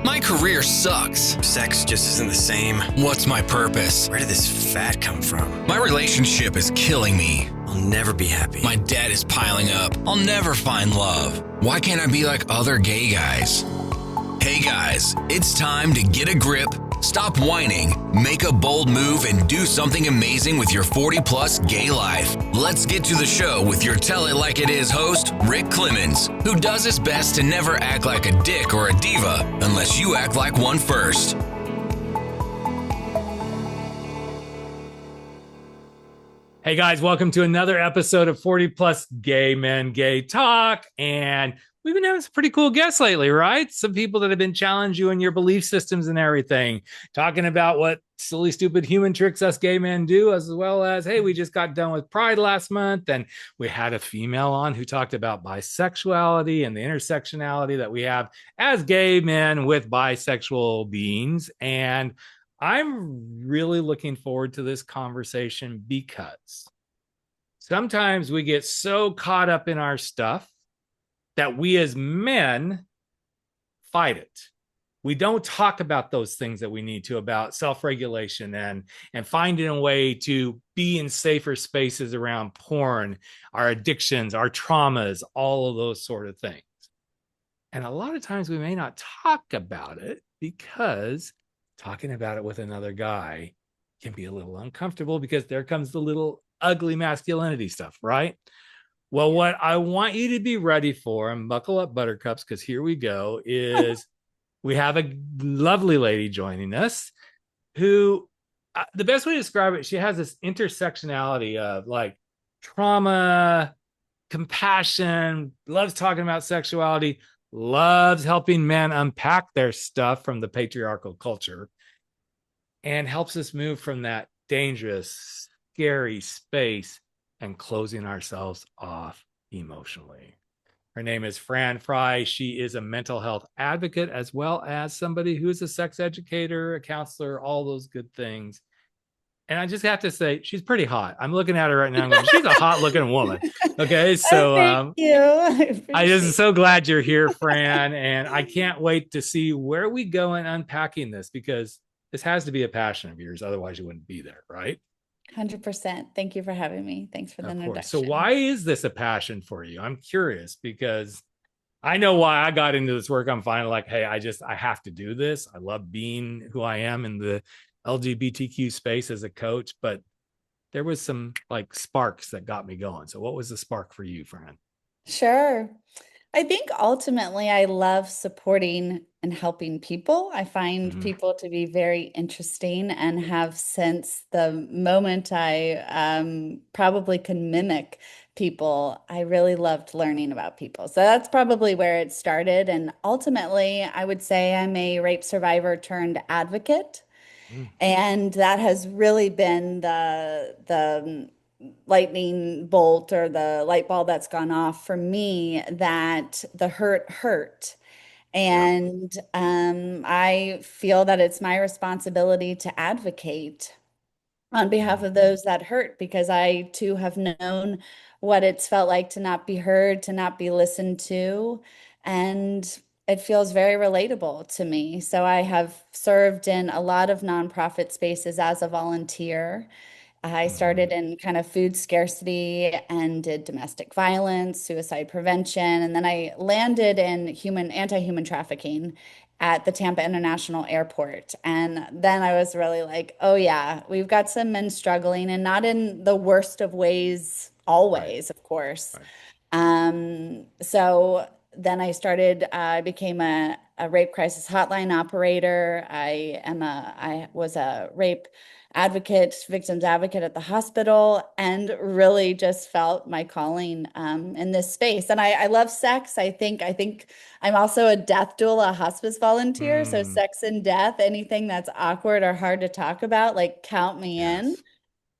My career sucks. Sex just isn't the same. What's my purpose? Where did this fat come from? My relationship is killing me. I'll never be happy. My debt is piling up. I'll never find love. Why can't I be like other gay guys? Hey guys, it's time to get a grip, stop whining, make a bold move, and do something amazing with your 40-plus gay life. Let's get to the show with your Tell It Like It Is host, Rick Clemons, who does his best to never act like a dick or a diva unless you act like one first. Hey guys, welcome to another episode of 40 Plus Gay Men Gay Talk. And we've been having some pretty cool guests lately, right? Some people that have been challenging you in your belief systems and everything, talking about what silly, stupid human tricks us gay men do, as well as, hey, we just got done with Pride last month, and we had a female on who talked about bisexuality and the intersectionality that we have as gay men with bisexual beings. And I'm really looking forward to this conversation because sometimes we get so caught up in our stuff that we as men fight it. We don't talk about those things that we need to, about self-regulation and finding a way to be in safer spaces around porn, our addictions, our traumas, all of those sort of things. And a lot of times we may not talk about it because talking about it with another guy can be a little uncomfortable because there comes the little ugly masculinity stuff, right? Well, what I want you to be ready for, and buckle up, buttercups, because here we go, is we have a lovely lady joining us who, the best way to describe it, she has this intersectionality of like trauma, compassion, loves talking about sexuality, loves helping men unpack their stuff from the patriarchal culture, and helps us move from that dangerous, scary space and closing ourselves off emotionally. Her name is Fran Frye. She is a mental health advocate as well as somebody who is a sex educator, a counselor, all those good things. And I just have to say, she's pretty hot. I'm looking at her right now. I'm going, she's a hot looking woman. Okay. So thank you. I just so glad you're here, Fran. And I can't wait to see where we go in unpacking this, because this has to be a passion of yours. Otherwise you wouldn't be there. Right. 100%. Thank you for having me. Thanks for the introduction. So why is this a passion for you? I'm curious because I know why I got into this work. I'm finally like, hey, I have to do this. I love being who I am in the LGBTQ space as a coach, but there was some like sparks that got me going. So what was the spark for you, Fran? Sure. I think ultimately I love supporting and helping people. I find people to be very interesting and have, since the moment I probably can mimic people, I really loved learning about people. So that's probably where it started. And ultimately, I would say I'm a rape survivor turned advocate. And that has really been the lightning bolt or the light bulb that's gone off for me, that the hurt. And I feel that it's my responsibility to advocate on behalf of those that hurt, because I too have known what it's felt like to not be heard, to not be listened to. And it feels very relatable to me. So I have served in a lot of nonprofit spaces as a volunteer. I started in kind of food scarcity and did domestic violence, suicide prevention, and then I landed in anti-human trafficking at the Tampa International Airport. And then I was really like, oh yeah, we've got some men struggling, and not in the worst of ways always, of course. So then I became a rape crisis hotline operator. I was a rape advocate, victims advocate at the hospital, and really just felt my calling in this space. And I love sex. I think I'm also a death doula, a hospice volunteer. So sex and death, anything that's awkward or hard to talk about, like count me in.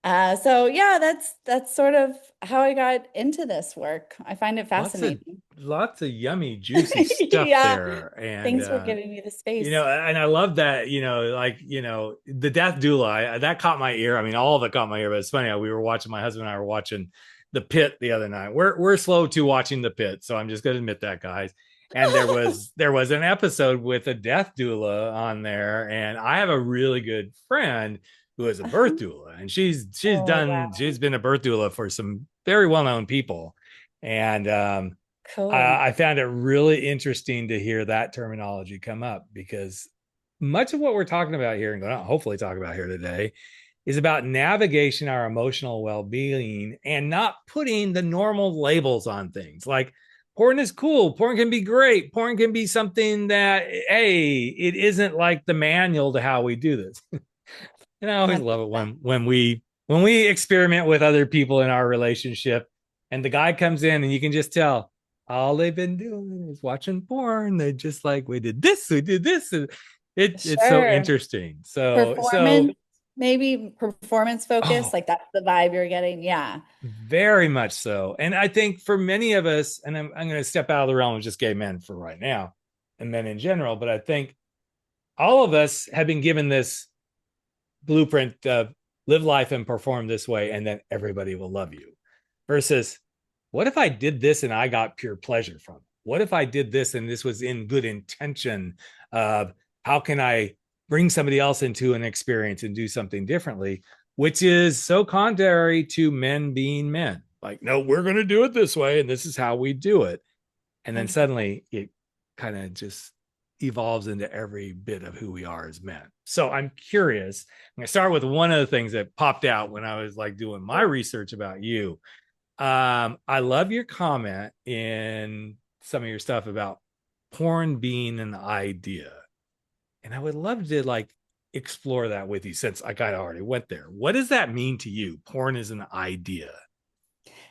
So yeah, that's sort of how I got into this work. I find it fascinating. Lots of yummy, juicy stuff there. And thanks for giving me the space. And I love that, the death doula, that caught my ear. I mean, all of it caught my ear, but it's funny. My husband and I were watching The Pit the other night. We're slow to watching The Pit. So I'm just going to admit that, guys. And there was an episode with a death doula on there, and I have a really good friend who is a birth doula, and Oh, wow. she's been a birth doula for some very well-known people. And Cool. I found it really interesting to hear that terminology come up, because much of what we're talking about here and going to hopefully talk about here today is about navigation our emotional well-being and not putting the normal labels on things. Like, porn is cool, porn can be great, porn can be something that, hey, it isn't like the manual to how we do this. And I always love it 100%. when we experiment with other people in our relationship, and the guy comes in and you can just tell all they've been doing is watching porn. They just like, we did this, we did this. And it's so Sure. interesting. So Performance, maybe performance focus, oh, like that's the vibe you're getting. Yeah. very much so. And I think for many of us, and I'm going to step out of the realm of just gay men for right now and men in general, but I think all of us have been given this blueprint of live life and perform this way, and then everybody will love you. Versus, what if I did this and I got pure pleasure from it? What if I did this and this was in good intention of how can I bring somebody else into an experience and do something differently, which is so contrary to men being men. Like, no, we're going to do it this way and this is how we do it. And then 100%. suddenly it kind of just evolves into every bit of who we are as men. So I'm curious. I'm going to start with one of the things that popped out when I was like doing my research about you. I love your comment in some of your stuff about porn being an idea. And I would love to like explore that with you, since I kind of already went there. What does that mean to you? Porn is an idea.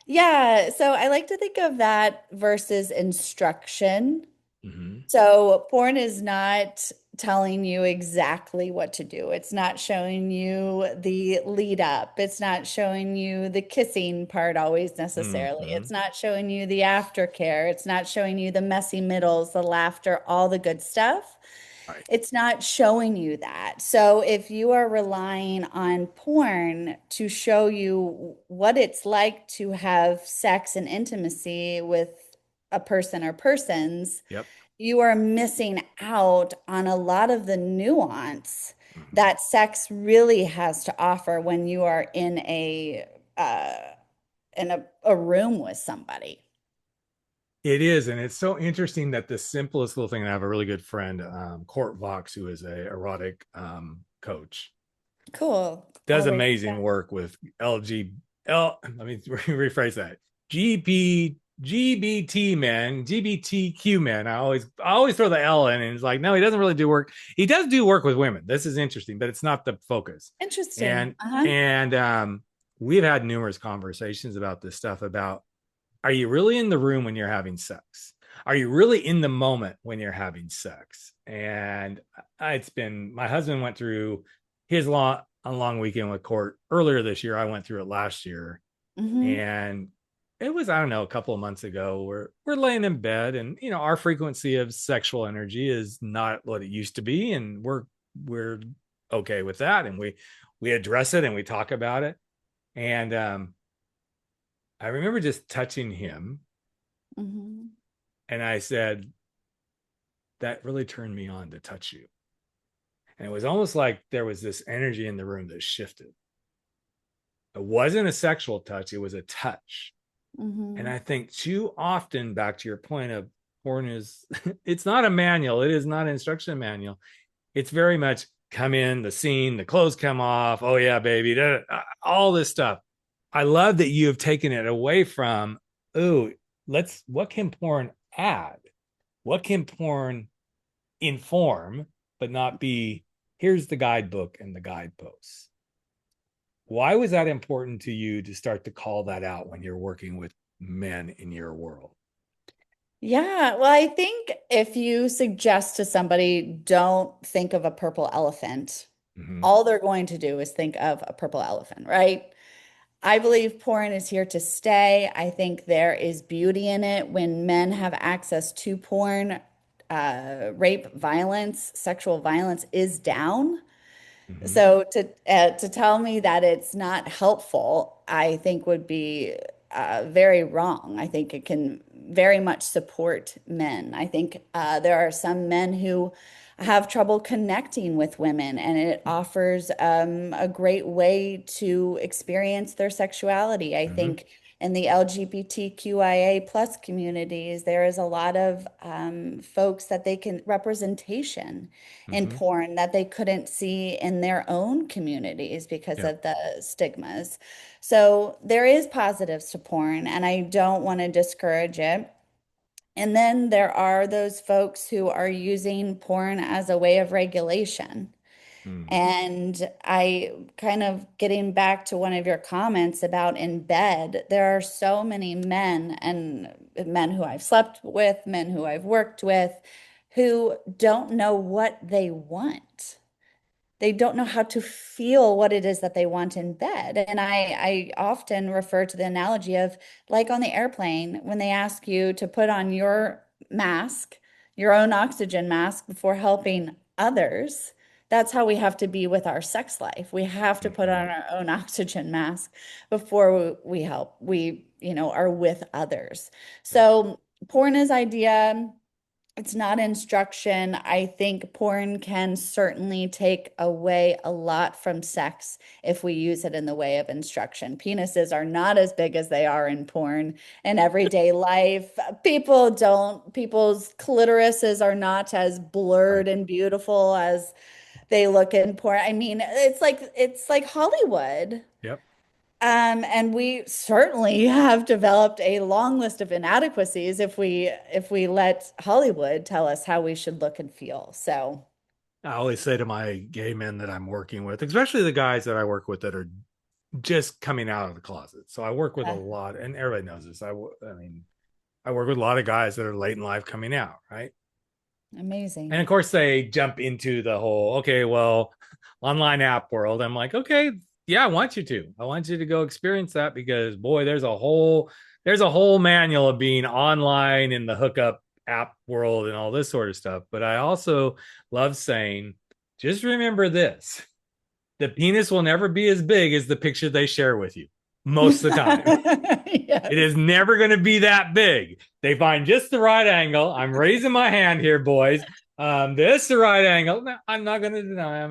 Yeah. So I like to think of that versus instruction. Mm-hmm. So porn is not telling you exactly what to do. It's not showing you the lead up. It's not showing you the kissing part always necessarily. Mm-hmm. It's not showing you the aftercare. It's not showing you the messy middles, the laughter, all the good stuff. Right. It's not showing you that. So if you are relying on porn to show you what it's like to have sex and intimacy with a person or persons, Yep. you are missing out on a lot of the nuance Mm-hmm. that sex really has to offer when you are uh, in a room with somebody. It is, and it's so interesting that the simplest little thing. And I have a really good friend, Court Vox, who is a erotic coach, Cool. does I'll write amazing that. work with Let me rephrase that. GBT men, GBTQ men. I always throw the L in, and it's like, no, he doesn't really do work. He does do work with women. This is interesting, but it's not the focus. Interesting. And Uh-huh. and we've had numerous conversations about this stuff. About, are you really in the room when you're having sex? Are you really in the moment when you're having sex? And it's been, my husband went through his a long weekend with Court earlier this year. I went through it last year, Hmm. and it was, I don't know, a couple of months ago. We're laying in bed, and our frequency of sexual energy is not what it used to be, and we're okay with that, and we address it and we talk about it. And I remember just touching him, Hmm. and I said, that really turned me on to touch you. And it was almost like there was this energy in the room that shifted. It wasn't a sexual touch, it was a touch. And Hmm. I think too often, back to your point of porn is, it's not a manual, it is not an instruction manual. It's very much come in, the scene, the clothes come off, oh yeah, baby, all this stuff. I love that you have taken it away from, oh, what can porn add? What can porn inform, but not be, here's the guidebook and the guideposts? Why was that important to you to start to call that out when you're working with men in your world? Yeah, well, I think if you suggest to somebody, don't think of a purple elephant, Mm-hmm. all they're going to do is think of a purple elephant, right? I believe porn is here to stay. I think there is beauty in it when men have access to porn. Rape, violence, sexual violence is down. Mm-hmm. So to tell me that it's not helpful, I think would be very wrong. I think it can very much support men. I think there are some men who have trouble connecting with women, and it offers a great way to experience their sexuality. I Mm-hmm. think in the LGBTQIA plus communities, there is a lot of folks that they can representation in Mm-hmm. porn that they couldn't see in their own communities because Yeah. of the stigmas. So there is positives to porn, and I don't want to discourage it. And then there are those folks who are using porn as a way of regulation. Mm. And I kind of getting back to one of your comments about in bed, there are so many men and men who I've slept with, men who I've worked with, who don't know what they want. They don't know how to feel what it is that they want in bed. And I often refer to the analogy of like on the airplane, when they ask you to put on your mask, your own oxygen mask before helping others. That's how we have to be with our sex life. We have to put Mm-hmm. on our own oxygen mask before we help. We, are with others. Yeah. So porn is idea. It's not instruction. I think porn can certainly take away a lot from sex if we use it in the way of instruction. Penises are not as big as they are in porn in everyday life. People's clitorises are not as Right. blurred and beautiful as they look in porn. I mean, it's like Hollywood. Yep. And we certainly have developed a long list of inadequacies if we let Hollywood tell us how we should look and feel. So, I always say to my gay men that I'm working with, especially the guys that I work with that are just coming out of the closet. So I work with a uh, lot, and everybody knows this. I mean, I work with a lot of guys that are late in life coming out, right? And amazing. of course, they jump into the whole, okay, well, online app world. I'm like, okay, yeah, I want you to. I want you to go experience that because boy, there's a whole manual of being online in the hookup app world and all this sort of stuff. But I also love saying, just remember this. The penis will never be as big as the picture they share with you most of the time. It Yes. is never going to be that big. They find just the right angle. I'm raising my hand here, boys. This is the right angle. No, I'm not going to deny.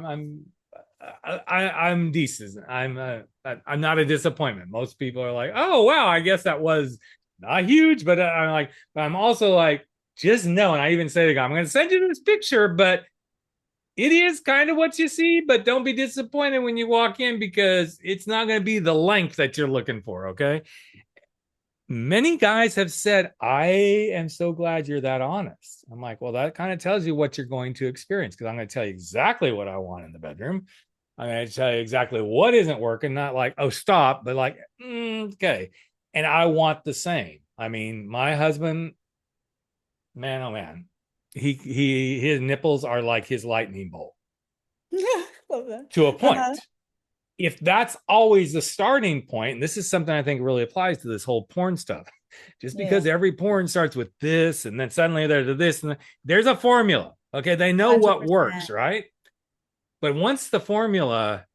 I'm decent. I'm not a disappointment. Most people are like, oh wow, I guess that was not huge, but I'm also like, just know. And I even say to the guy, I'm going to send you this picture, but it is kind of what you see, but don't be disappointed when you walk in because it's not going to be the length that you're looking for. Okay. Many guys have said, I am so glad you're that honest. I'm like, well, that kind of tells you what you're going to experience because I'm going to tell you exactly what I want in the bedroom. I'm going to tell you exactly what isn't working, not like, oh, stop, but like, okay. And I want the same. I mean, my husband, man, oh man, his nipples are like his lightning bolt Love that. to a point. Uh-huh. If that's always the starting point, and this is something I think really applies to this whole porn stuff, just Yeah. because every porn starts with this and then suddenly there's this and there's a formula. Okay. They know what works, 100%. right? But once the formula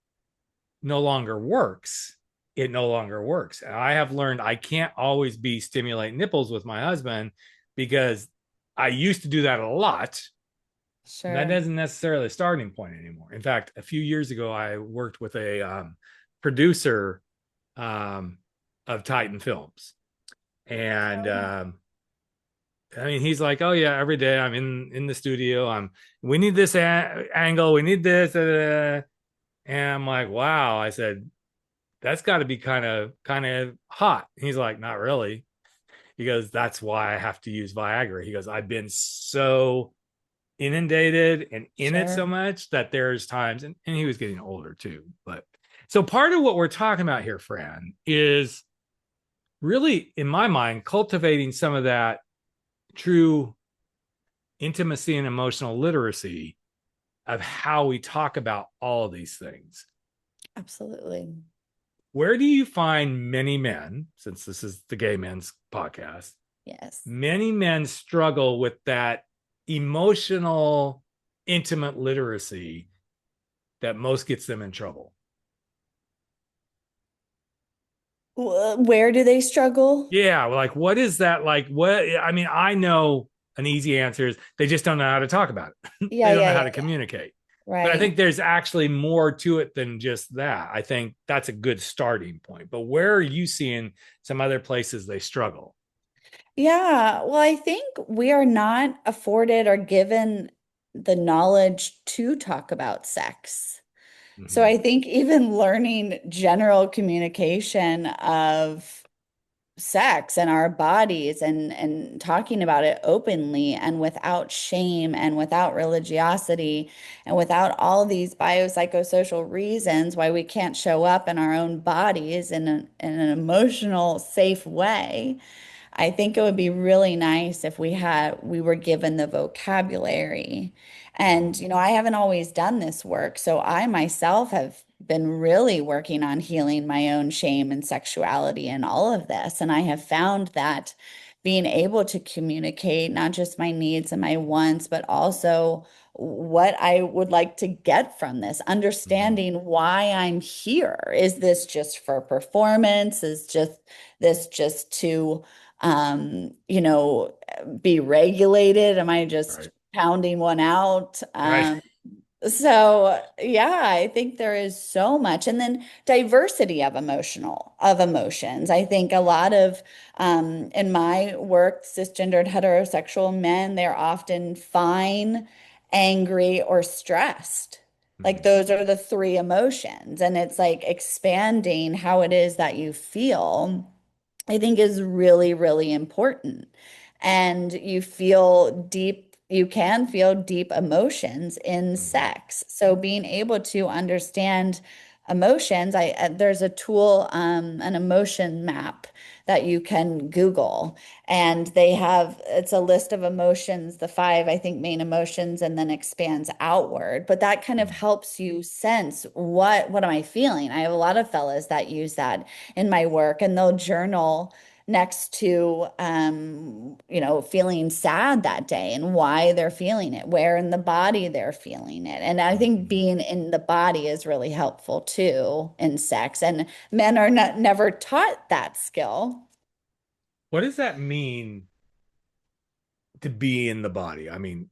no longer works, it no longer works. And I have learned I can't always be stimulate nipples with my husband because I used to do that a lot. That Sure. isn't necessarily a starting point anymore. In fact, a few years ago, I worked with a producer of Titan Films, and Oh, I mean, he's like, "Oh yeah, every day I'm in the studio. We need this angle, we need this," and I'm like, "Wow!" I said, "That's got to be kind of hot." He's like, "Not really." He goes, "That's why I have to use Viagra." He goes, "I've been so inundated and in it so sure. much that there's times," and he was getting older too. But so part of what we're talking about here, Fran, is really, in my mind, cultivating some of that true intimacy and emotional literacy of how we talk about all of these things. Absolutely. Where do you find many men, since this is the gay men's podcast, Yes. many men struggle with that emotional, intimate literacy that most gets them in trouble? Where do they struggle? Yeah, like what is that like? What I mean, I know an easy answer is they just don't know how to talk about it. They Yeah, don't know yeah, how yeah, to yeah. communicate. But I Right. think there's actually more to it than just that. I think that's a good starting point. But where are you seeing some other places they struggle? Yeah, well, I think we are not afforded or given the knowledge to talk about sex. So Mm-hmm. I think even learning general communication of sex and our bodies and talking about it openly and without shame and without religiosity and without all these biopsychosocial reasons why we can't show up in our own bodies in an emotional, safe way. I think it would be really nice if we were given the vocabulary. And, I haven't always done this work, so I myself have been really working on healing my own shame and sexuality and all of this. And I have found that being able to communicate not just my needs and my wants, but also what I would like to get from this, Mm-hmm. understanding why I'm here. Is this just for performance? This just to be regulated? Am I just Right. pounding one out? Right. So yeah, I think there is so much. And then diversity of emotions. I think a lot of in my work, cisgendered heterosexual men, they're often fine, angry, or stressed. Like Mm-hmm. those are the three emotions. And it's like expanding how it is that you feel, I think is really, really important. And you can feel deep emotions in Mm-hmm. sex. So being able to understand emotions, there's a tool, an emotion map that you can Google, and it's a list of emotions, the five, I think, main emotions, and then expands outward. But that kind of helps you sense what am I feeling? I have a lot of fellas that use that in my work, and they'll journal next to feeling sad that day and why they're feeling it, where in the body they're feeling it. And I think Mm-hmm. being in the body is really helpful too in sex. And men are never taught that skill. What does that mean to be in the body? I mean,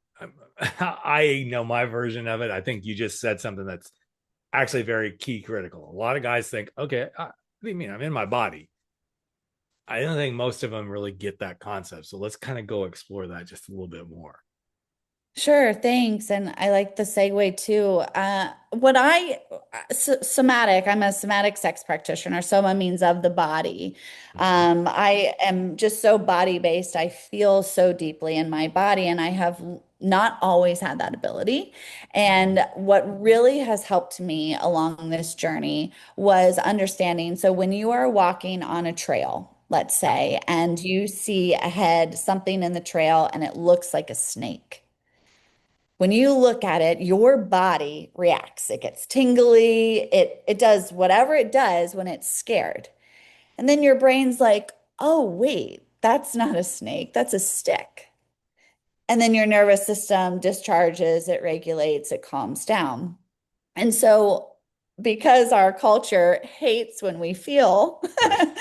I know my version of it. I think you just said something that's actually very key critical. A lot of guys think, okay, what do you mean? I'm in my body. I don't think most of them really get that concept. So let's kind of go explore that just a little bit more. Sure, thanks. And I like the segue too. Somatic, I'm a somatic sex practitioner. Soma means of the body. Mhm. I am just so body based. I feel so deeply in my body, and I have not always had that ability. Mhm. And what really has helped me along this journey was understanding. So when you are walking on a trail, let's Yep. say, and you see ahead something in the trail and it looks like a snake. When you look at it, your body reacts. It gets tingly. It does whatever it does when it's scared. And then your brain's like, "Oh, wait, that's not a snake. That's a stick." And then your nervous system discharges, it regulates, it calms down. And so, because our culture hates when we feel, Right.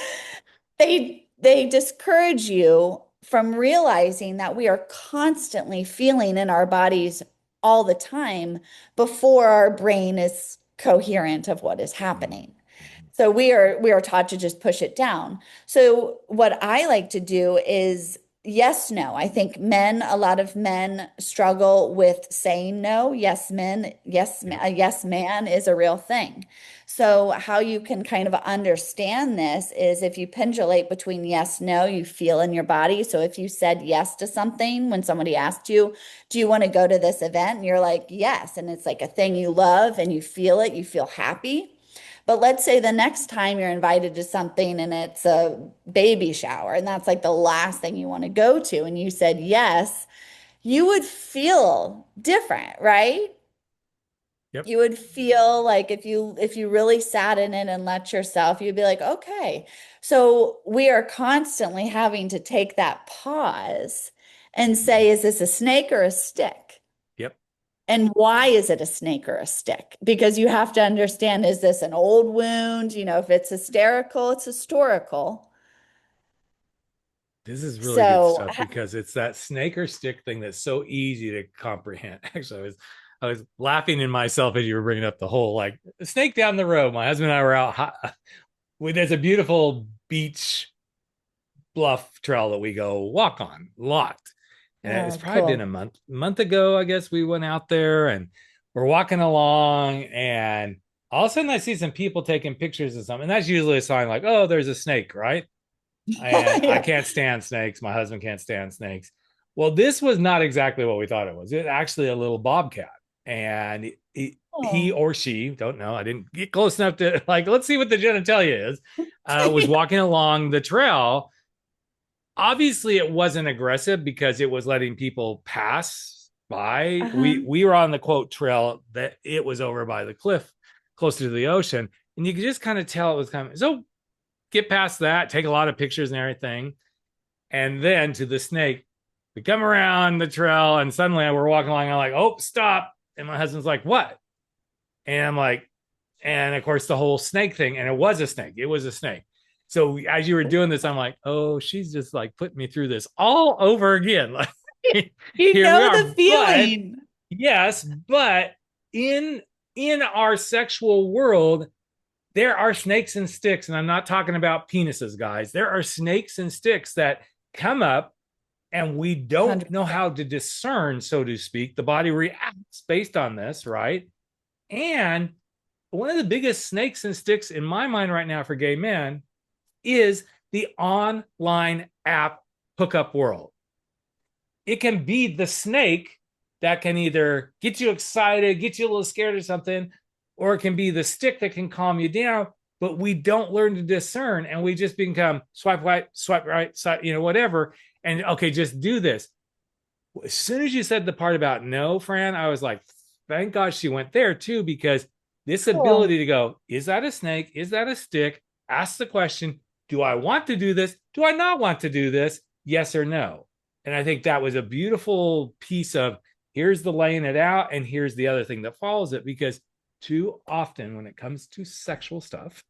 they discourage you from realizing that we are constantly feeling in our bodies all the time before our brain is coherent of what is Mhm. happening. Mhm. So we are taught to just push it down. So what I like to do is yes, no. I think a lot of men struggle with saying no. Yes, men, Yep. a yes man is a real thing. So how you can kind of understand this is if you pendulate between yes, no, you feel in your body. So if you said yes to something when somebody asked you, do you want to go to this event? And you're like, yes. And it's like a thing you love and you feel it, you feel happy. But let's say the next time you're invited to something and it's a baby shower, and that's like the last thing you want to go to, and you said yes, you would feel different, right? Yep. You would feel like if you really sat in it and let yourself, you'd be like, okay. So we are constantly having to take that pause and Mhm. say, is this a snake or a stick? Yep. And why is it a snake or a stick? Because you have to understand, is this an old wound? If it's hysterical, it's historical. This is really good So, stuff because it's that snake or stick thing that's so easy to comprehend. Actually, I was laughing in myself as you were bringing up the whole like snake down the road. My husband and I were out. There's a beautiful beach bluff trail that we go walk on a lot. And it's probably been cool. a month ago, I guess we went out there and we're walking along, and all of a sudden I see some people taking pictures of something. And that's usually a sign like, oh, there's a snake, right? And I Yeah. can't stand snakes. My husband can't stand snakes. Well, this was not exactly what we thought it was. It's actually a little bobcat. And he Oh. or she, don't know, I didn't get close enough to like, let's see what the genitalia is, was walking along the trail. Obviously, it wasn't aggressive because it was letting people pass by. Uh-huh. We were on the quote trail that it was over by the cliff closer to the ocean. And you could just kind of tell it was coming. So get past that, take a lot of pictures and everything. And then to the snake, we come around the trail and suddenly we're walking along. I'm like, oh, stop. And my husband's like, what? And I'm like, and of course, the whole snake thing. And it was a snake. It was a snake. So as you were doing this, I'm like, oh, she's just like putting me through this all over again. Like, You here we know are. the feeling. Yes, but in our sexual world, there are snakes and sticks, and I'm not talking about penises, guys. There are snakes and sticks that come up, and we don't 100%. know how to discern, so to speak. The body reacts based on this, right? And one of the biggest snakes and sticks in my mind right now for gay men is the online app hookup world. It can be the snake that can either get you excited, get you a little scared or something, or it can be the stick that can calm you down, but we don't learn to discern, and we just become swipe right, swipe, whatever. And okay, just do this. As soon as you said the part about no, Fran, I was like, thank God she went there too, because this ability to go, is that a snake? Is that a stick? Ask the question, do I want to do this? Do I not want to do this? Yes or no? And I think that was a beautiful piece of here's the laying it out, and here's the other thing that follows it, because too often when it comes to sexual stuff,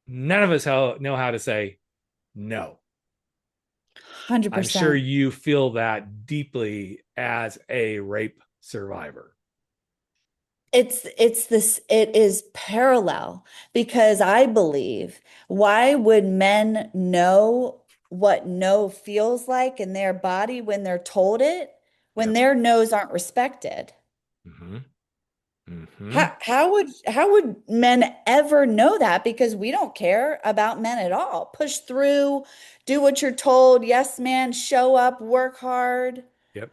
none of us know how to say no. 100%. I'm sure you feel that deeply as a rape survivor. It is parallel, because I believe, why would men know what no feels like in their body when they're told it, when their no's aren't respected? Mm-hmm. Mm-hmm. How would men ever know that? Because we don't care about men at all. Push through, do what you're told. Yes, man, show up, work hard. Yep.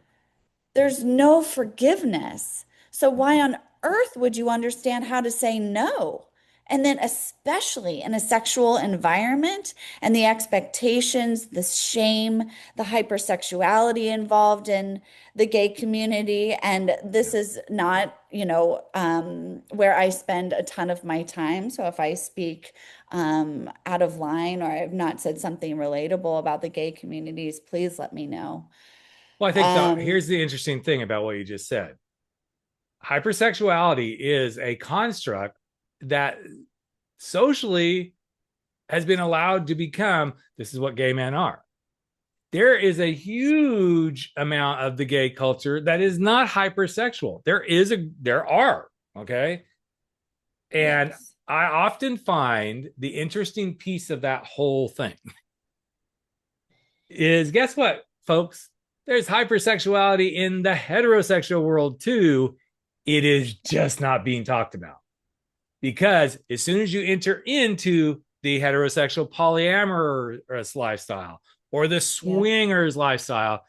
There's no forgiveness. So why on earth would you understand how to say no? And then especially in a sexual environment, and the expectations, the shame, the hypersexuality involved in the gay community. And this is not, where I spend a ton of my time. So if I speak out of line, or I've not said something relatable about the gay communities, please let me know. Well, I think here's the interesting thing about what you just said. Hypersexuality is a construct that socially has been allowed to become, this is what gay men are. There is a huge amount of the gay culture that is not hypersexual. There are, okay? And Yes. I often find the interesting piece of that whole thing is, guess what, folks? There's hypersexuality in the heterosexual world too. It is just not being talked about, because as soon as you enter into the heterosexual polyamorous lifestyle or the swingers lifestyle,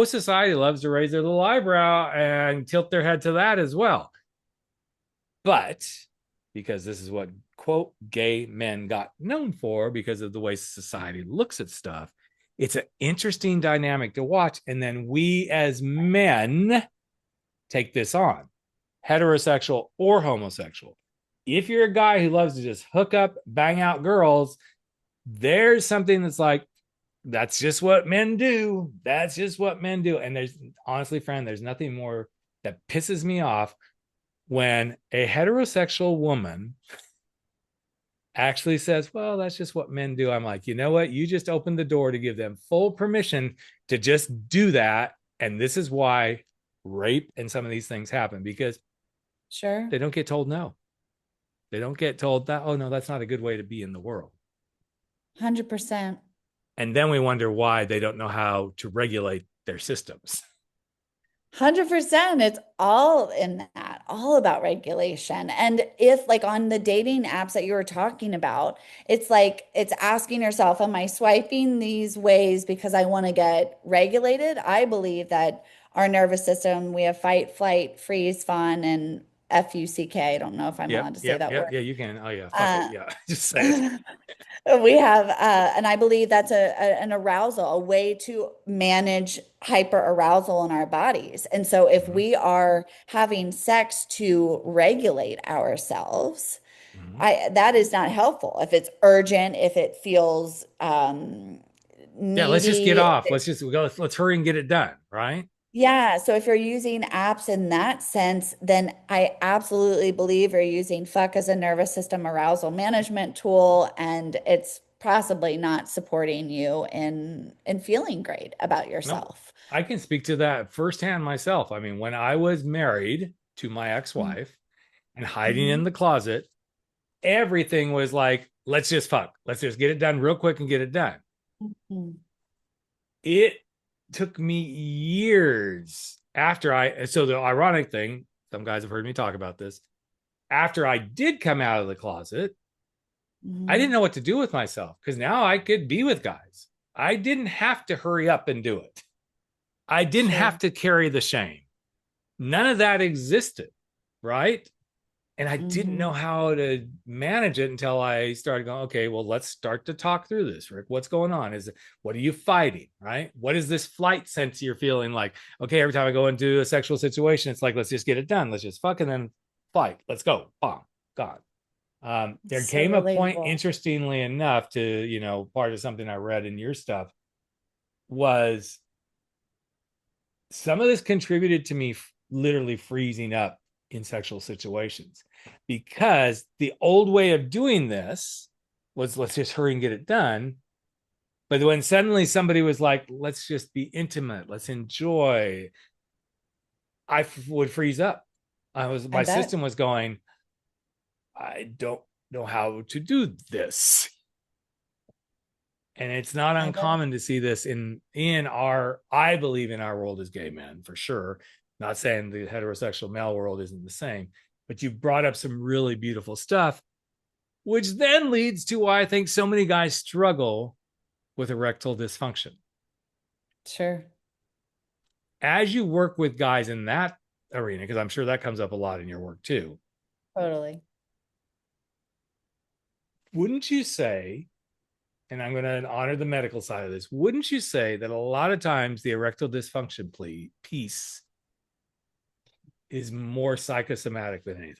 society loves to raise their little eyebrow and tilt their head to that as well. But because this is what, quote, gay men got known for because of the way society looks at stuff, it's an interesting dynamic to watch. And then we as men take this on, heterosexual or homosexual. If you're a guy who loves to just hook up, bang out girls, there's something that's like, that's just what men do. That's just what men do. And there's, honestly, friend, there's nothing more that pisses me off when a heterosexual woman actually says, well, that's just what men do. I'm like, you know what? You just opened the door to give them full permission to just do that. And this is why rape and some of these things happen, because Sure. they don't get told no. They don't get told that, oh, no, that's not a good way to be in the world. 100%. And then we wonder why they don't know how to regulate their systems. 100%. It's all in that, all about regulation. And if, like, on the dating apps that you were talking about, it's like it's asking yourself, am I swiping these ways because I want to get regulated? I believe that our nervous system, we have fight, flight, freeze, fawn, and FUCK. I don't know if I'm allowed to say that word. Yeah, you can. Oh, yeah. Fuck Uh, it. Yeah. Just say it. We have, and I believe that's an arousal, a way to manage hyper arousal in our bodies. And so if we are having sex to regulate ourselves, that is not helpful. If it's urgent, if it feels Yeah, let's just get needy. off. Let's just go. Let's hurry and get it done. Right. Yeah, so if you're using apps in that sense, then I absolutely believe you're using fuck as a nervous system arousal management tool, and it's possibly not supporting you in feeling great about No, yourself. I can speak to that firsthand myself. I mean, when I was married to my ex-wife and hiding in Mhm. the closet, everything was like, let's just fuck. Let's just get it done real quick and get it done. Mhm. It took me years after so the ironic thing, some guys have heard me talk about this. After I did come out of the closet, I didn't Mhm. know what to do with myself because now I could be with guys. I didn't have to hurry up and do it. I didn't have Sure. to carry the shame. None of that existed, right? And I didn't know Mhm. how to manage it until I started going, okay, well, let's start to talk through this, Rick. What's going on? What are you fighting, right? What is this flight sense you're feeling like? Okay, every time I go into a sexual situation, it's like, let's just get it done. Let's just fuck and then fight. Let's go. Bomb. God. There So came a point, relatable. interestingly enough, to, part of something I read in your stuff was some of this contributed to me literally freezing up in sexual situations, because the old way of doing this was let's just hurry and get it done. But when suddenly somebody was like, let's just be intimate, let's enjoy, I would freeze up. I My bet. system was going, I don't know how to do this. And it's not I bet. uncommon to see this in our, I believe, in our world as gay men, for sure. Not saying the heterosexual male world isn't the same, but you brought up some really beautiful stuff, which then leads to why I think so many guys struggle with erectile dysfunction. Sure. As you work with guys in that arena, because I'm sure that comes up a lot in your work too, Totally. wouldn't you say, and I'm going to honor the medical side of this, wouldn't you say that a lot of times the erectile dysfunction piece is more psychosomatic than anything?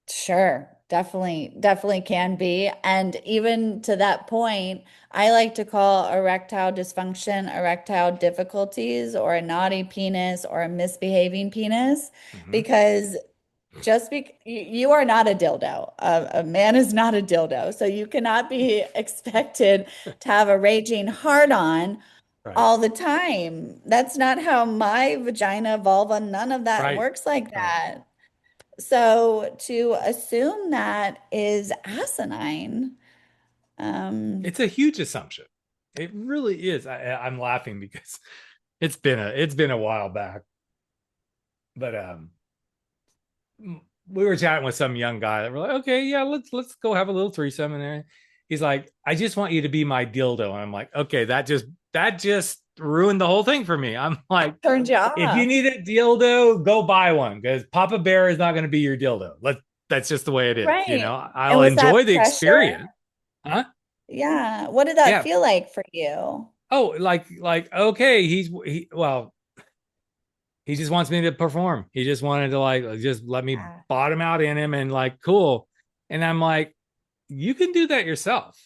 Sure, definitely can be. And even to that point, I like to call erectile dysfunction erectile difficulties, or a naughty penis, or a misbehaving penis, Mm-hmm. because you are not a dildo. A man is not a dildo. So you cannot be expected to have a raging hard on Right. all the time. That's not how my vagina, vulva, none of that Right. works like Right. that. So to assume that is asinine. Um, It's a huge assumption. It really is. I'm laughing because it's been a while back, but we were chatting with some young guy that we're like, okay, yeah, let's go have a little threesome. And there, he's like, I just want you to be my dildo. And I'm like, okay, that just ruined the whole thing for me. I'm like, Turned you if you off. need a dildo, go buy one, because Papa Bear is not going to be your dildo. That's just the way it is. Right. And I'll was enjoy that the pressure? experience. Huh? Yeah. What did that Yeah. feel like for you? Oh, like okay, well, he just wants me to perform. He just wanted to like just let me Ah, bottom out in him and like cool. And I'm like, you can do that yourself.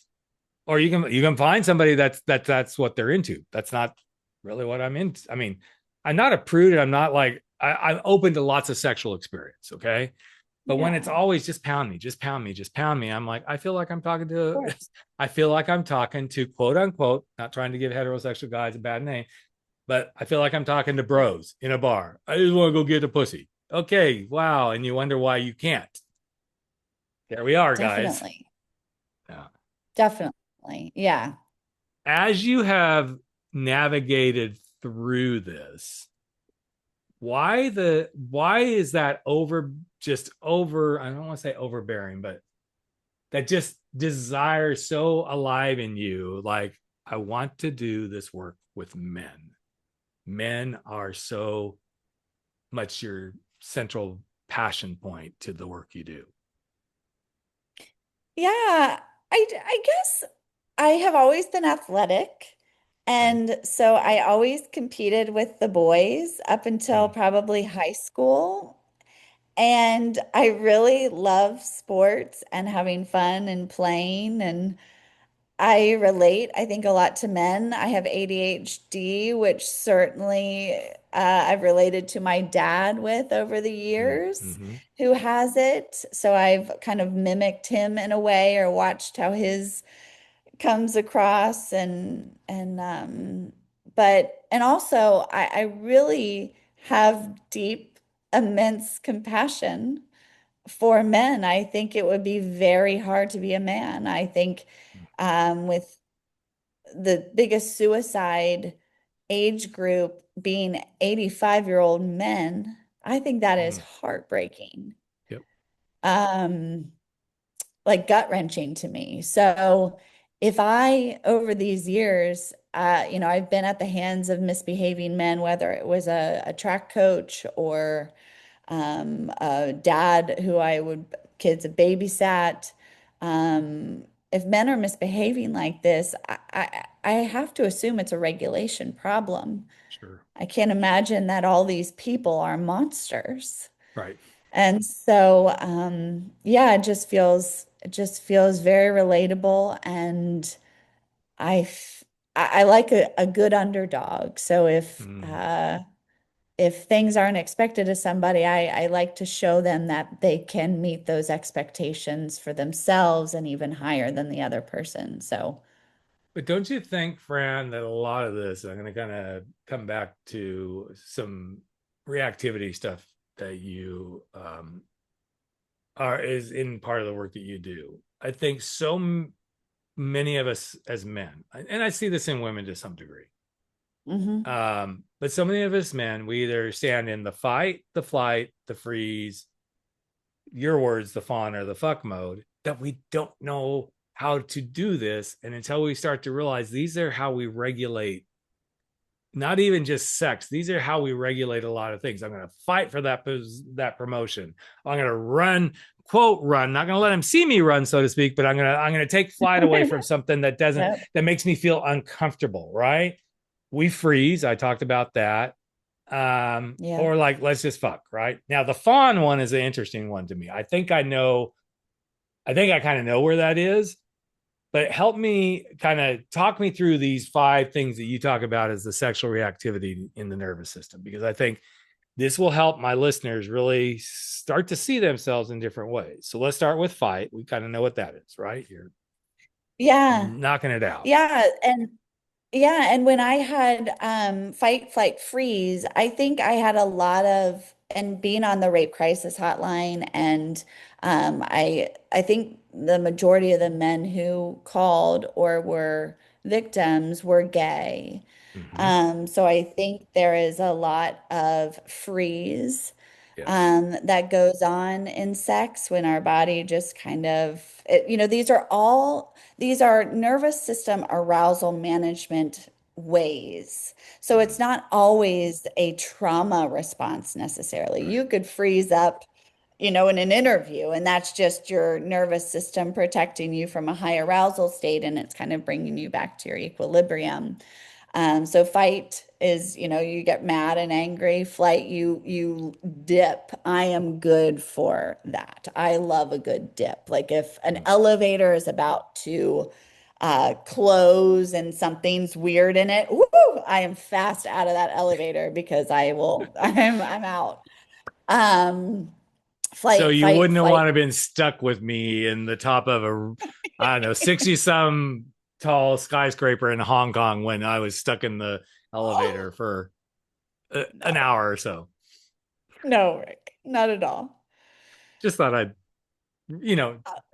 Or you can find somebody that's what they're into. That's not really what I'm into. I mean, I'm not a prude. I'm not like I'm open to lots of sexual experience. Okay. But when it's Yeah, of always just pound me, just pound me, just pound me, I'm like, I feel like I'm talking to, course. I feel like I'm talking to quote unquote, not trying to give heterosexual guys a bad name, but I feel like I'm talking to bros in a bar. I just want to go get a pussy. Okay. Wow. And you wonder why you can't. There we are, guys. Definitely. Yeah. Definitely. Yeah. As you have navigated through this, why is that over, I don't want to say overbearing, but that just desire so alive in you, like, I want to do this work with men are so much your central passion point to the work you do. Yeah. I guess I have always been athletic. Okay. And so I always competed with the boys up until Mm, probably high school. And I really love sports and having fun and playing. And I relate, I think, a lot to men. I have ADHD, which certainly I've related to my dad with over the years, mm-hmm. who has it. So I've kind of mimicked him in a way or watched how his comes across and also I really have deep, immense compassion for men. I think it would be very hard to be a man. I think with the biggest suicide age group being 85-year-old men, I think that is Mm, heartbreaking. yep. Um, like gut-wrenching to me. So if I, over these years, I've been at the hands of misbehaving men, whether it was a track coach or a dad who kids babysat. If men are misbehaving like this, I have to assume it's a regulation problem. Sure. I can't imagine that all these people are monsters. Right. And so, yeah, it just feels very relatable, and I f- I like a good underdog. So Mm. if things aren't expected of somebody, I like to show them that they can meet those expectations for themselves and even higher than the other person. So, But don't you think, Fran, that a lot of this, I'm going to kind of come back to some reactivity stuff that you is in part of the work that you do. I think many of us as men, and I see this in women to some degree, mhm. but so many of us men, we either stand in the fight, the flight, the freeze, your words, the fawn or the fuck mode, that we don't know how to do this. And until we start to realize these are how we regulate, not even just sex, these are how we regulate a lot of things. I'm going to fight for that promotion. I'm going to run, quote run, not going to let him see me run, so to speak, but I'm going to take flight away from something Yep. that makes me feel uncomfortable, right? We freeze. I talked about that. Yeah. Or like, let's just fuck, right? Now the fawn one is an interesting one to me. I think I kind of know where that is, but help me kind of talk me through these five things that you talk about as the sexual reactivity in the nervous system, because I think this will help my listeners really start to see themselves in different ways. So let's start with fight. We kind of know what that is, right? You're Yeah. knocking it out. Yeah. And when I had fight, flight, freeze, I think I had a lot of, and being on the rape crisis hotline, and I think the majority of the men who called or were victims were gay. Mm-hmm. So I think there is a lot of freeze Yes. that goes on in sex when our body just kind of, these are nervous system arousal management ways. So Mm-hmm. it's not always a trauma response necessarily. Right. You could freeze up, in an interview, and that's just your nervous system protecting you from a high arousal state, and it's kind of bringing you back to your equilibrium. So fight is, you get mad and angry. Flight, you dip. I am good for that. I love a good dip. Like if an Mm-hmm. elevator is about to close and something's weird in it, woo, I am fast out of that elevator because I'm out. Um, So Flight, you fight, wouldn't have flight. wanted to been stuck with me in the top of a, I don't know, 60 some tall skyscraper in Hong Kong when I was stuck in the elevator for an No, hour or so. no, Rick, not at all. Just thought I'd,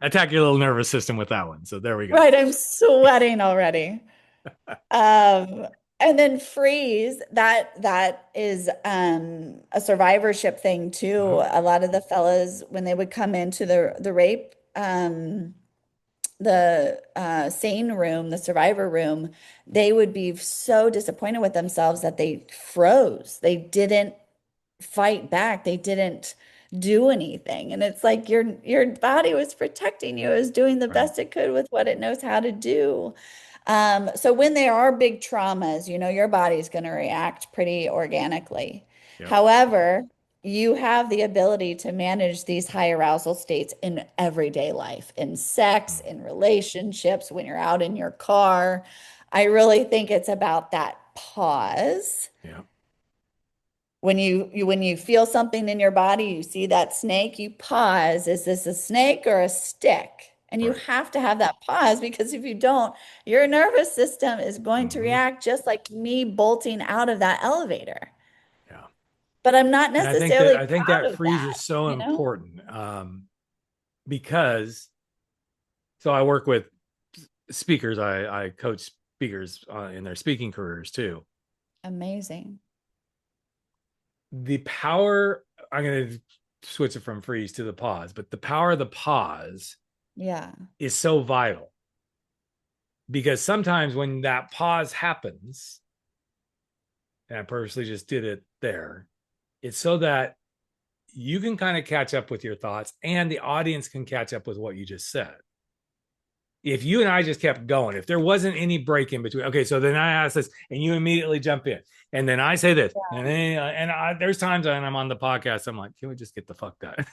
attack your little nervous system with that one. So there we go. Right, I'm sweating already. Um, and then freeze, that is a survivorship thing too. Uh-huh. A lot of the fellas, when they would come into the rape, the sane room, the survivor room, they would be so disappointed with themselves that they froze. They didn't fight back. They didn't do anything. And it's like your body was protecting you, it was doing the Right. best it could with what it knows how to do. So when there are big traumas, your body's going to react pretty organically. Yep. However, you have the ability to manage these high arousal states in everyday life, in sex, in relationships, when you're out in your car. I really think it's about that pause. Yep. When you feel something in your body, you see that snake, you pause. Is this a snake or a stick? And you Right. have to have that pause because if you don't, your nervous system is going to Mm-hmm. react just like me bolting out of that elevator. Yeah. But I'm not And I think that necessarily I think proud that of freeze that, is so you know? important, because so I work with speakers. I coach speakers in their speaking careers too. Amazing. The power, I'm going to switch it from freeze to the pause, but the power of the pause Yeah. is so vital because sometimes when that pause happens, and I purposely just did it there, it's so that you can kind of catch up with your thoughts and the audience can catch up with what you just said. If you and I just kept going, if there wasn't any break in between, okay, so then I ask this and you immediately jump in. And then I say this. And then there's times when I'm on the podcast, I'm like, can we just get the fuck done?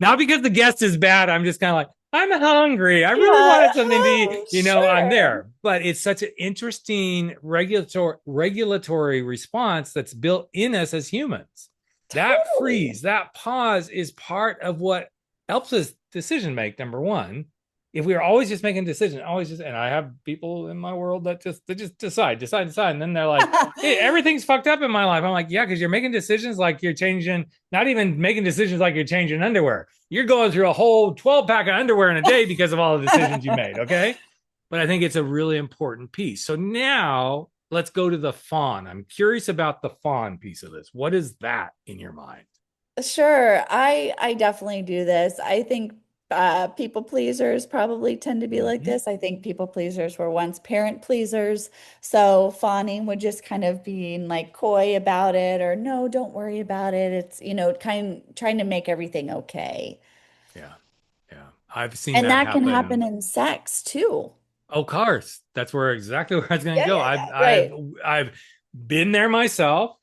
Not because the guest is bad. I'm just kind of like, I'm hungry. I really Yeah. wanted something to eat. Oh, I'm sure. there. But it's such an interesting regulatory response that's built in us as humans. That Totally. freeze, that pause is part of what helps us decision make, number one. If we are always just making decisions, and I have people in my world that just decide, and then they're like, hey, everything's fucked up in my life. I'm like, yeah, because you're making decisions like you're changing, not even making decisions like you're changing underwear. You're going through a whole 12 pack of underwear in a day because of all the decisions you made. Okay. But I think it's a really important piece. So now let's go to the fawn. I'm curious about the fawn piece of this. What is that in your mind? Sure. I definitely do this. I think people pleasers probably tend to be like Mm-hmm. this. I think people pleasers were once parent pleasers. So fawning would just kind of being like coy about it or no, don't worry about it. It's, trying to make everything okay. Yeah. Yeah. I've seen And that that can happen happen. in sex too. Oh, cars. That's where exactly where I was going to Yeah, go. yeah, I've yeah. I've Right. I've been there myself.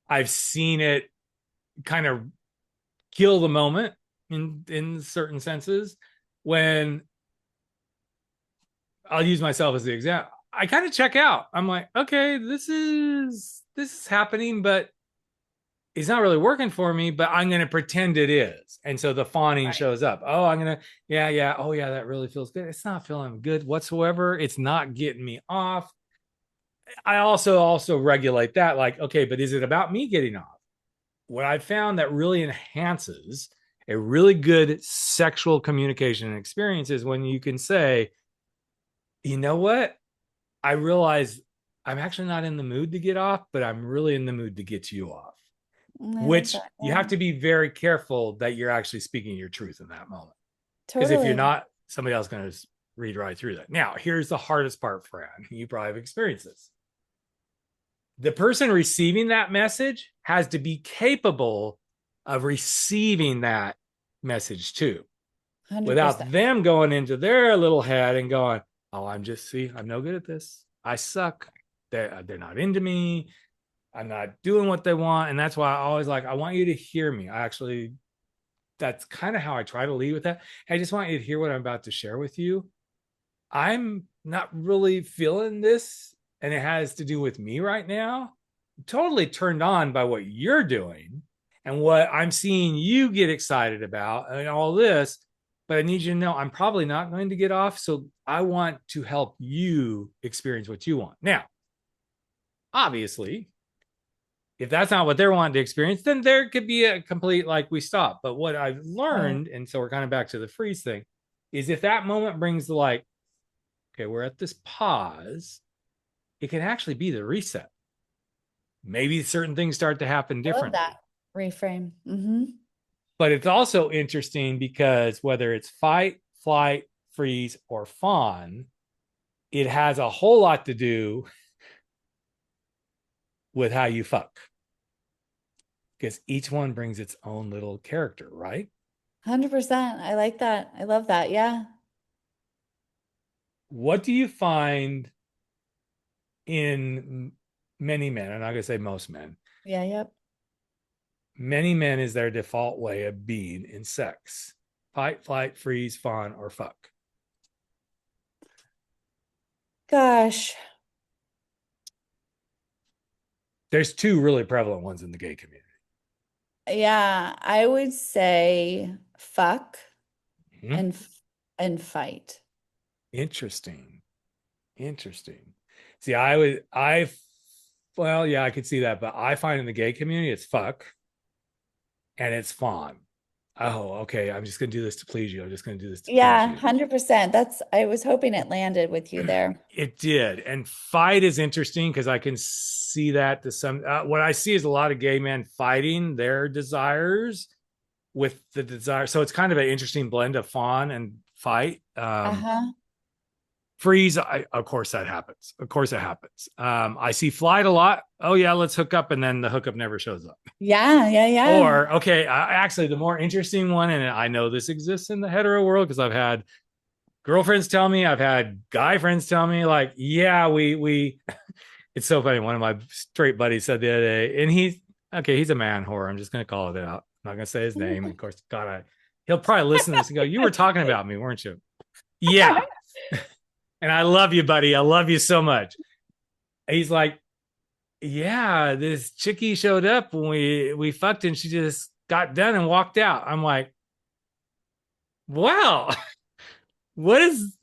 I've seen it kind of kill the moment in certain senses when I'll use myself as the example. I kind of check out. I'm like, okay, this is happening, but it's not really working for me, but I'm going to pretend it is. And so the fawning Right. shows up. Oh, I'm going to, yeah, yeah. Oh, yeah, that really feels good. It's not feeling good whatsoever. It's not getting me off. I also regulate that. Like, okay, but is it about me getting off? What I found that really enhances a really good sexual communication and experience is when you can say, you know what? I realize I'm actually not in the mood to get off, but I'm really in the mood to get you off. I love Which that. you Yeah. have to be very careful that you're actually speaking your truth in that moment. Because if you're Totally. not, somebody else is going to read right through that. Now, here's the hardest part, Fran. You probably have experienced this. The person receiving that message has to be capable of receiving that message too, without 100%. them going into their little head and going, oh, I'm no good at this. I suck. They're not into me. I'm not doing what they want. And that's why I always I want you to hear me. That's kind of how I try to lead with that. I just want you to hear what I'm about to share with you. I'm not really feeling this and it has to do with me right now, I'm totally turned on by what you're doing and what I'm seeing you get excited about and all this. But I need you to know I'm probably not going to get off. So I want to help you experience what you want. Now, obviously, if that's not what they're wanting to experience, then there could be a complete like we stop. But what I've learned, and so we're kind of back to the freeze thing, is if that moment brings the like, okay, we're at this pause, it can actually be the reset. Maybe certain things start to happen I love differently. that reframe. Mm-hmm. But it's also interesting because whether it's fight, flight, freeze, or fawn, it has a whole lot to do with how you fuck. Because each one brings its own little character, right? 100%. I like that. I love that. Yeah. What do you find in many men? I'm not going to say most men. Yeah. Yep. Many men is their default way of being in sex: fight, flight, freeze, fawn, or fuck. Gosh. There's two really prevalent ones in the gay community. Yeah. I would say fuck Hmm? and and fight. Interesting. Interesting. See, well, yeah, I could see that, but I find in the gay community it's fuck and it's fawn. Oh, okay. I'm just gonna do this to please you. I'm just gonna do this to please Yeah, you. 100%. I was hoping it landed with you there. It did. And fight is interesting because I can see that to some, what I see is a lot of gay men fighting their desires with the desire. So it's kind of an interesting blend of fawn and fight. Uh-huh. Freeze, of course that happens. Of course it happens. I see flight a lot. Oh yeah, let's hook up, and then the hookup never shows up. Yeah, yeah, yeah. Or okay, actually the more interesting one, and I know this exists in the hetero world because I've had girlfriends tell me, I've had guy friends tell me, like, yeah, we it's so funny. One of my straight buddies said the other day, and he's a man whore. I'm just gonna call it out. I'm not gonna say his name. Of course, he'll probably listen to this and go, you were talking about me, weren't you? Yeah. And I love you, buddy. I love you so much. He's like, yeah, this chickie showed up when we fucked and she just got done and walked out. I'm like, wow. What does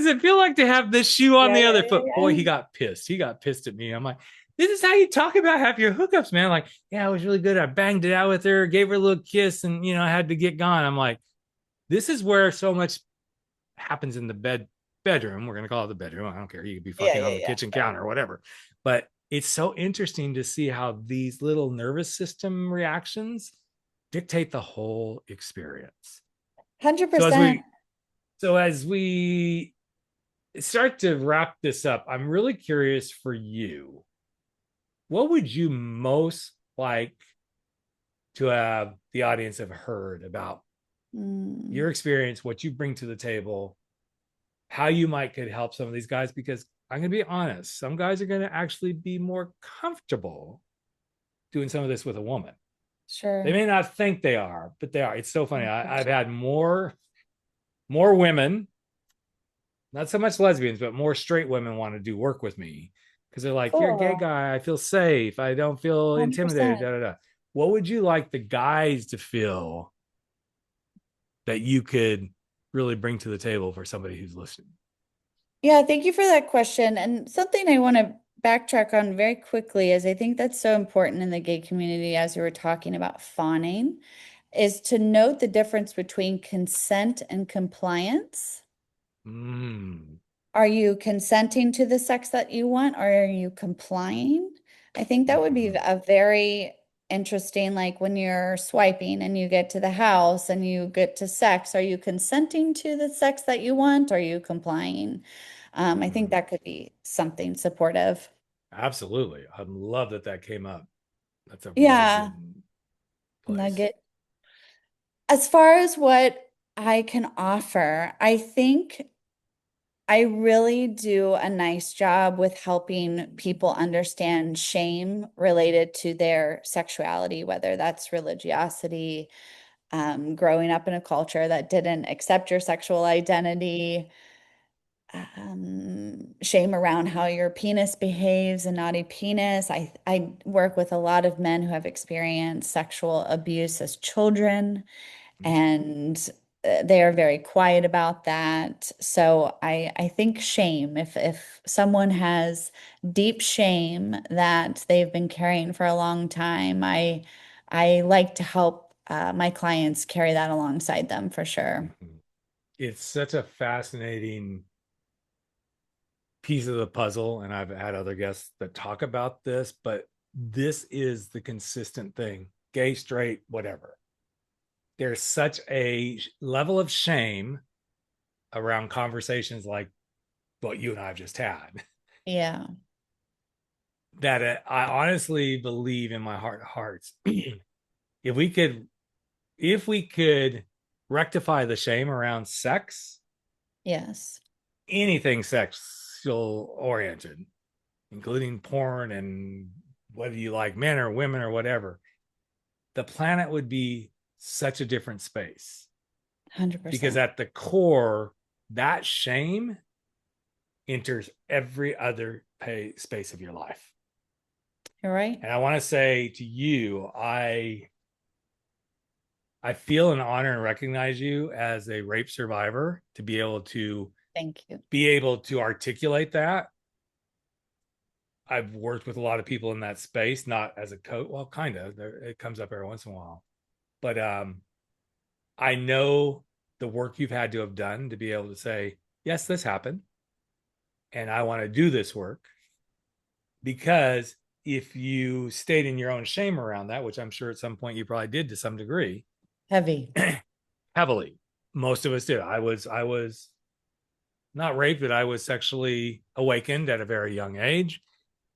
it feel like to have this shoe on Yeah, the yeah, other yeah, foot? Boy, yeah. he got pissed. He got pissed at me. I'm like, this is how you talk about half your hookups, man. Like, yeah, it was really good. I banged it out with her, gave her a little kiss, and I had to get gone. I'm like, this is where so much happens in the bedroom. We're gonna call it the bedroom. I don't care. You could be Yeah, fucking on yeah, the yeah. kitchen counter or whatever. But it's so interesting to see how these little nervous system reactions dictate the whole experience. So as 100%. we so as we start to wrap this up, I'm really curious for you. What would you most like to have the audience have heard about Mm, your experience, what you bring to the table, how you might could help some of these guys? Because I'm going to be honest, some guys are going to actually be more comfortable doing some of this with a woman. They sure. may not think they are, but they are. It's so funny. I've had more women, not so much lesbians, but more straight women want to do work with me because they're like, you're a gay Cool. guy. I feel safe. I don't feel intimidated. 100%. Da, da, da. What would you like the guys to feel that you could really bring to the table for somebody who's listening? Yeah, thank you for that question. And something I want to backtrack on very quickly is I think that's so important in the gay community as you were talking about fawning, is to note the difference between consent and compliance. Mm. Are you consenting to the sex that you want, or are you complying? I think that would be Mm-hmm. a very interesting, like when you're swiping and you get to the house and you get to sex, are you consenting to the sex that you want? Or are you complying? I think Mm-hmm. that could be something supportive. Absolutely. I love that came up. That's a really Yeah, good place. nugget. As far as what I can offer, I think I really do a nice job with helping people understand shame related to their sexuality, whether that's religiosity, growing up in a culture that didn't accept your sexual identity, shame around how your penis behaves, a naughty penis. I work with a lot of men who have experienced sexual abuse as children, and they are very quiet about that. So I think shame, if someone has deep shame that they've been carrying for a long time, I like to help my clients carry that alongside them for sure. It's such a fascinating piece of the puzzle, and I've had other guests that talk about this, but this is the consistent thing, gay, straight, whatever. There's such a level of shame around conversations like what you and I have just had. Yeah. That I honestly believe in my heart of hearts, if we could rectify the shame around sex, Yes. anything sexual oriented, including porn and whether you like men or women or whatever, the planet would be such a different space. 100%. Because at the core, that shame enters every other space of your life. You're right. And I want to say to you, I feel an honor and recognize you as a rape survivor to be able to Thank you. be able to articulate that. I've worked with a lot of people in that space, not as a coach. Well, kind of. It comes up every once in a while. But I know the work you've had to have done to be able to say, yes, this happened. And I want to do this work. Because if you stayed in your own shame around that, which I'm sure at some point you probably did to some degree. Heavily. Most of us did. I was not raped, but I was sexually awakened at a very young age.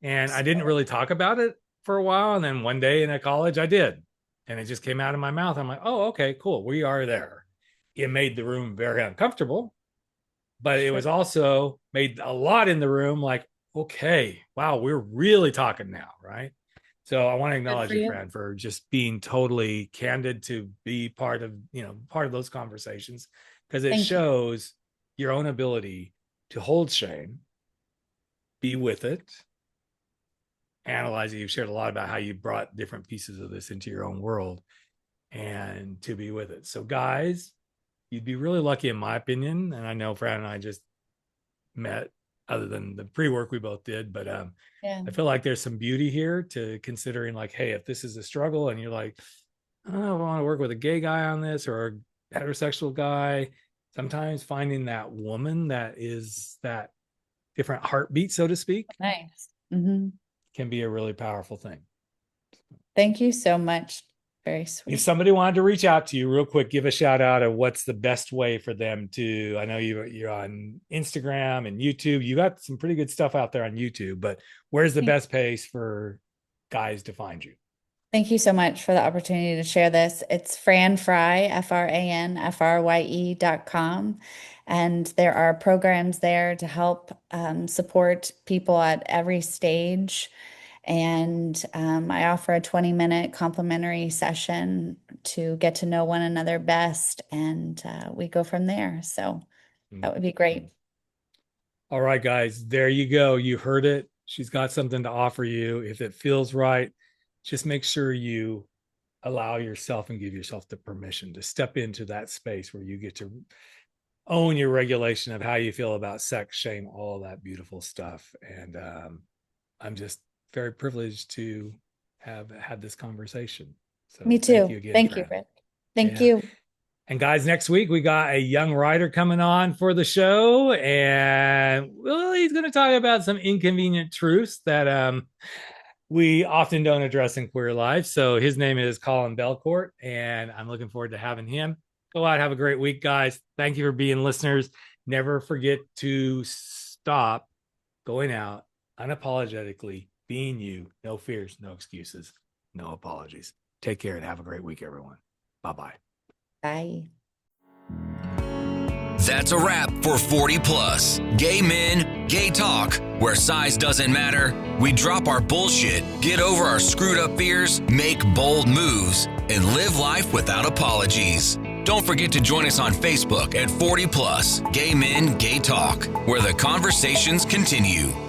And I didn't really talk about it for a while. And then one day in college, I did. And it just came out of my mouth. I'm like, oh, okay, cool. We are there. It made the room very uncomfortable, but it was also made a lot in the room like, okay, wow, we're really talking now, right? So I want to acknowledge you, Fran, for just being totally candid to be part of those conversations, because it shows your own ability to hold shame, be with it, analyze it. You've shared a lot about how you brought different pieces of this into your own world and to be with it. So guys, you'd be really lucky in my opinion. And I know Fran and I just met other than the pre-work we both did, but I feel like there's some beauty here to considering like, hey, if this is a struggle and you're like, oh, I want to work with a gay guy on this or a heterosexual guy, sometimes finding that woman that is that different heartbeat, so to speak. Nice. Mm-hmm. Can be a really powerful thing. Thank you so much. Very sweet. If somebody wanted to reach out to you real quick, give a shout out of what's the best way for them to, I know you're on Instagram and YouTube. You got some pretty good stuff out there on YouTube, but where's the best place for guys to find you? Thank you so much for the opportunity to share this. It's Fran Frye, FranFrye.com. And there are programs there to help support people at every stage. And I offer a 20-minute complimentary session to get to know one another best. And we go from there. So that would be great. All right, guys, there you go. You heard it. She's got something to offer you. If it feels right, just make sure you allow yourself and give yourself the permission to step into that space where you get to own your regulation of how you feel about sex, shame, all that beautiful stuff. And I'm just very privileged to have had this conversation. So me too. Thank you again, thank you, Rick. Thank you. And guys, next week we got a young writer coming on for the show, and well, he's going to talk about some inconvenient truths that we often don't address in queer life. So his name is Colin Belcourt, and I'm looking forward to having him. Go out, have a great week, guys. Thank you for being listeners. Never forget to stop going out unapologetically, being you. No fears, no excuses, no apologies. Take care and have a great week, everyone. Bye-bye. Bye. That's a wrap for 40 Plus. Gay men, gay talk, where size doesn't matter. We drop our bullshit, get over our screwed up fears, make bold moves, and live life without apologies. Don't forget to join us on Facebook at 40 Plus Gay Men, Gay Talk, where the conversations continue.